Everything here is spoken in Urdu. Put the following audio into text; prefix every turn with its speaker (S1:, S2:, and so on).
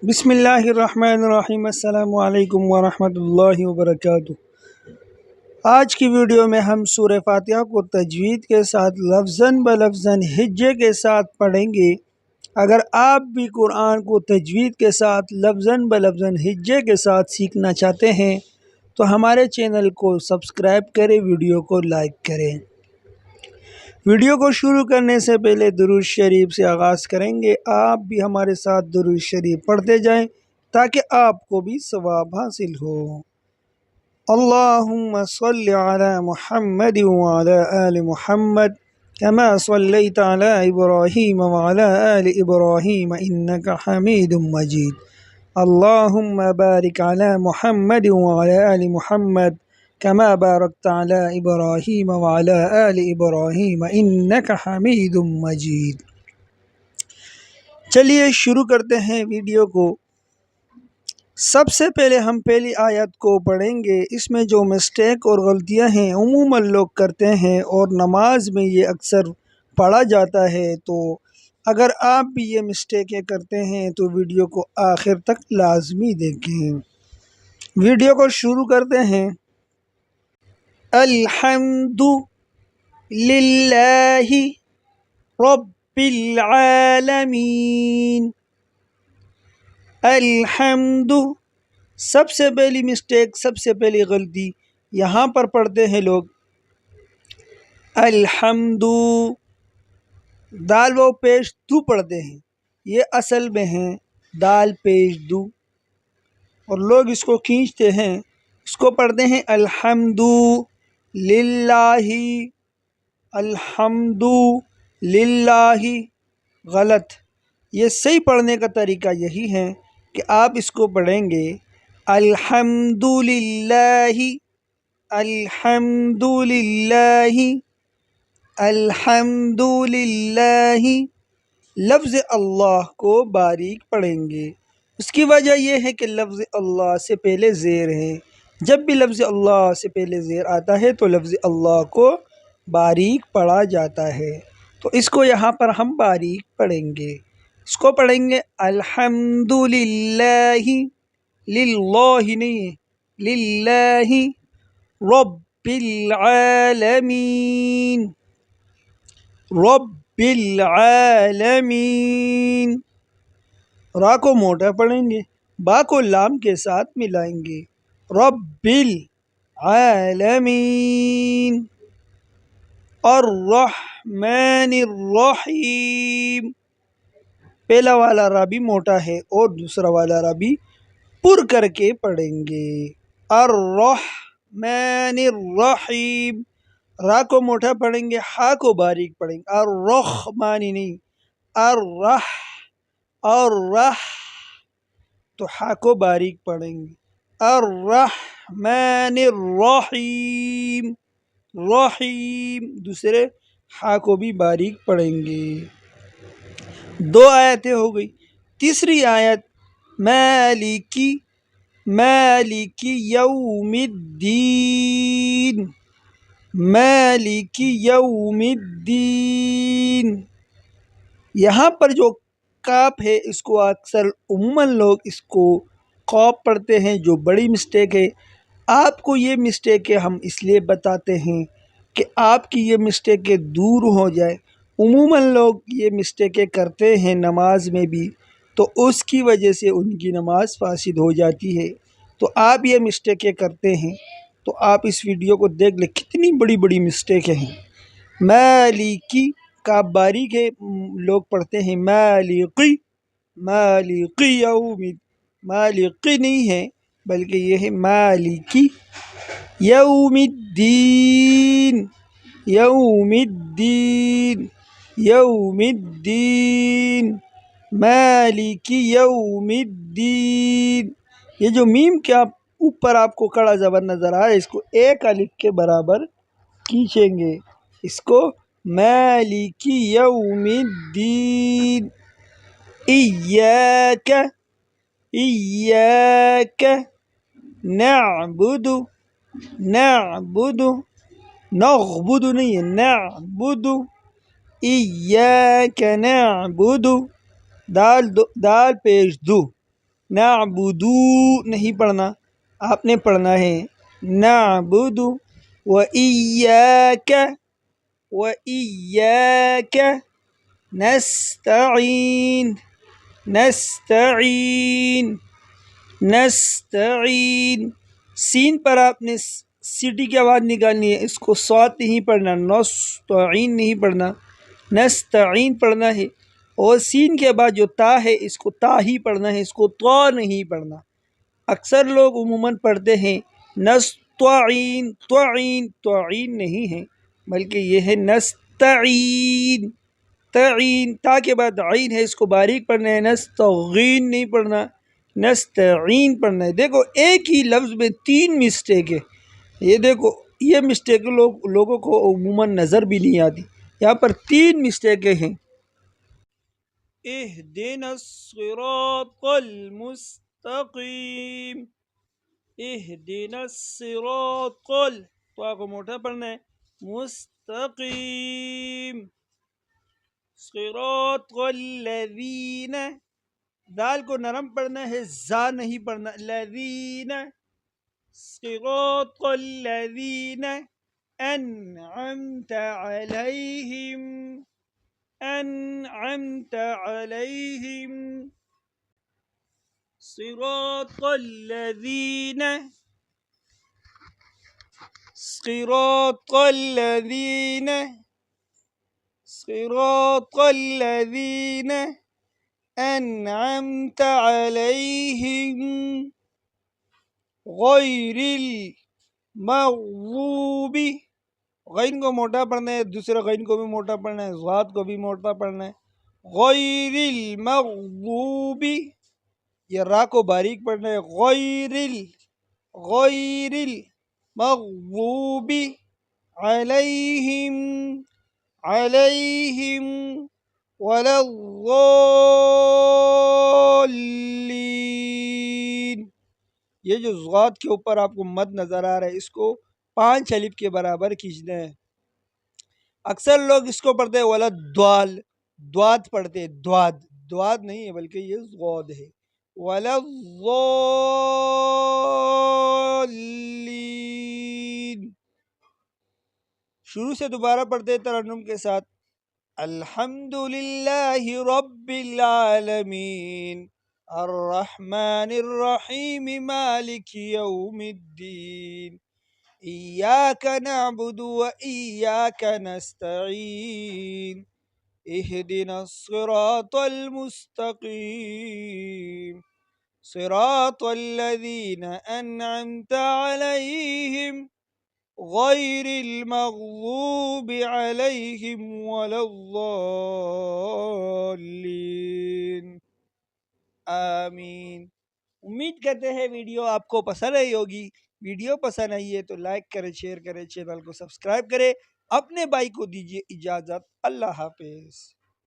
S1: بسم اللہ الرحمن الرحیم۔ السلام علیکم ورحمۃ اللہ وبرکاتہ۔ آج کی ویڈیو میں ہم سورہ فاتحہ کو تجوید کے ساتھ لفظاً بلفظاً ہجے کے ساتھ پڑھیں گے۔ اگر آپ بھی قرآن کو تجوید کے ساتھ لفظاً بلفظاً ہجے کے ساتھ سیکھنا چاہتے ہیں تو ہمارے چینل کو سبسکرائب کریں، ویڈیو کو لائک کریں۔ ویڈیو کو شروع کرنے سے پہلے درود شریف سے آغاز کریں گے۔ آپ بھی ہمارے ساتھ درود شریف پڑھتے جائیں تاکہ آپ کو بھی ثواب حاصل ہو۔ اللہم صلی علی محمد وعلی آل محمد کما صلیت علی ابراہیم وعلی آل ابراہیم انک حمید مجید۔ اللہم بارک علی محمد وعلی آل محمد کما بارکت علی ابراہیم وعلی آل ابراہیم انک حمید مجید۔ چلیے شروع کرتے ہیں ویڈیو کو۔ سب سے پہلے ہم پہلی آیت کو پڑھیں گے۔ اس میں جو مسٹیک اور غلطیاں ہیں عموماً لوگ کرتے ہیں اور نماز میں یہ اکثر پڑھا جاتا ہے، تو اگر آپ بھی یہ مسٹیکیں کرتے ہیں تو ویڈیو کو آخر تک لازمی دیکھیں۔ ویڈیو کو شروع کرتے ہیں۔ الحمد للہ رب العالمین۔ الحمد، سب سے پہلی مسٹیک، سب سے پہلی غلطی یہاں پر پڑھتے ہیں لوگ الحمد، دال و پیش دو پڑھتے ہیں، یہ اصل میں ہیں دال پیش دو، اور لوگ اس کو کھینچتے ہیں، اس کو پڑھتے ہیں الحمد للہ، الحمد للہ، غلط۔ یہ صحیح پڑھنے کا طریقہ یہی ہے کہ آپ اس کو پڑھیں گے الحمد للہ، الحمد للہ، الحمد للہ۔ لفظ اللہ کو باریک پڑھیں گے۔ اس کی وجہ یہ ہے کہ لفظ اللہ سے پہلے زیر ہے۔ جب بھی لفظ اللہ سے پہلے زیر آتا ہے تو لفظ اللہ کو باریک پڑھا جاتا ہے، تو اس کو یہاں پر ہم باریک پڑھیں گے۔ اس کو پڑھیں گے الحمد للہ، للہ نہیں، للہ رب العالمین، رب العالمین۔ را کو موٹا پڑھیں گے، با کو لام کے ساتھ ملائیں گے، رب العالمین۔ الرحمن الرحیم، پہلا والا را بھی موٹا ہے اور دوسرا والا را بھی پر کر کے پڑھیں گے۔ الرحمن الرحیم، را کو موٹا پڑھیں گے، ہا کو باریک پڑھیں گے، الرحمن نہیں، الرح، تو ہا کو باریک پڑھیں گے، الرحمن الرحیم، رحیم، دوسرے ہا کو بھی باریک پڑھیں گے۔ دو آیتیں ہو گئی۔ تیسری آیت مالکی، مالکی یوم الدین، مالکی یوم الدین۔ یہاں پر جو کاف ہے اس کو اکثر عموماً لوگ اس کو قاف پڑھتے ہیں، جو بڑی مسٹیک ہے۔ آپ کو یہ مسٹیکیں ہم اس لیے بتاتے ہیں کہ آپ کی یہ مسٹیکیں دور ہو جائے۔ عموماً لوگ یہ مسٹیکیں کرتے ہیں نماز میں بھی، تو اس کی وجہ سے ان کی نماز فاسد ہو جاتی ہے۔ تو آپ یہ مسٹیکیں کرتے ہیں تو آپ اس ویڈیو کو دیکھ لیں، کتنی بڑی بڑی مسٹیکیں ہیں۔ مالکی کا باریک ہے، لوگ پڑھتے ہیں مالکی، مالکی یوم، مالکی نہیں ہے بلکہ یہ ہے مالکی یوم الدین، یوم الدین، یوم الدین، مالکی یوم الدین۔ یہ جو میم کے اوپر آپ کو کڑا زبر نظر آئے، اس کو ایک الف کے برابر کھینچیں گے، اس کو مالکی یوم الدین۔ ایاک، ایاک نعبد، نعبد، نعبد نہیں ہے، نعبد، ایاک نعبد، دال پیش دو، نعبدو نہیں پڑھنا، آپ نے پڑھنا ہے نعبد و ایاک نستعین نستعین نستعین، سین پر آپ نے سیٹی کی آواز نکالنی ہے، اس کو صاد نہیں پڑھنا، نستعین نہیں پڑھنا، نستعین پڑھنا ہے، اور سین کے بعد جو تا ہے اس کو تا ہی پڑھنا ہے، اس کو تو نہیں پڑھنا۔ اکثر لوگ عموماً پڑھتے ہیں نستعین، تعین تعین نہیں ہے بلکہ یہ ہے نستعین، تعین تا کے بعد عین ہے، اس کو باریک پڑھنا ہے، نستعین نہیں پڑھنا، نستعین پڑھنا ہے۔ دیکھو ایک ہی لفظ میں 3 مسٹیک ہے، یہ دیکھو یہ مسٹیک لوگوں کو عموماً نظر بھی نہیں آتی، یہاں پر 3 مسٹیکیں ہیں۔ اہدنا الصراط المستقیم، اہدنا الصراط تو آپ کو موٹا پڑھنا ہے، مستقیم، صراط الذین، دال کو نرم پڑھنا ہے، زا نہیں پڑھنا، الذین، صراط الذین انعمت علیہم، انعمت علیہم، صراط الذین، صراط الذین، صراط الذین انعمت علیہم غیر المغضوب، غین کو موٹا پڑھنا ہے، دوسرے غین کو بھی موٹا پڑھنا ہے، ضاد کو بھی موٹا پڑھنا ہے، غیر المغضوب، یہ را کو باریک پڑھنا ہے، غیر المغضوب علیہم علیہم ولا الضالین، یہ جو ضاد کے اوپر آپ کو مد نظر آ رہا ہے اس کو 5 الف کے برابر کھینچنا ہے۔ اکثر لوگ اس کو پڑھتے ہیں ولا دوال، دواد پڑھتے ہیں، دواد، دواد نہیں ہے بلکہ یہ ضاد ہے، ولا الضالین۔ شروع سے دوبارہ پڑھتے ہیں ترنم کے ساتھ، الحمد للہ رب العالمین الرحمن الرحیم مالک یوم الدین ایاک نعبد و ایاک نستعین اہدنا الصراط المستقیم صراط الذین انعمت علیہم غیر المغضوب علیہم ولا الضالین، آمین۔ امید کرتے ہیں ویڈیو آپ کو پسند آئی ہوگی، ویڈیو پسند آئی ہے تو لائک کریں، شیئر کریں، چینل کو سبسکرائب کریں، اپنے بھائی کو دیجیے اجازت، اللہ حافظ۔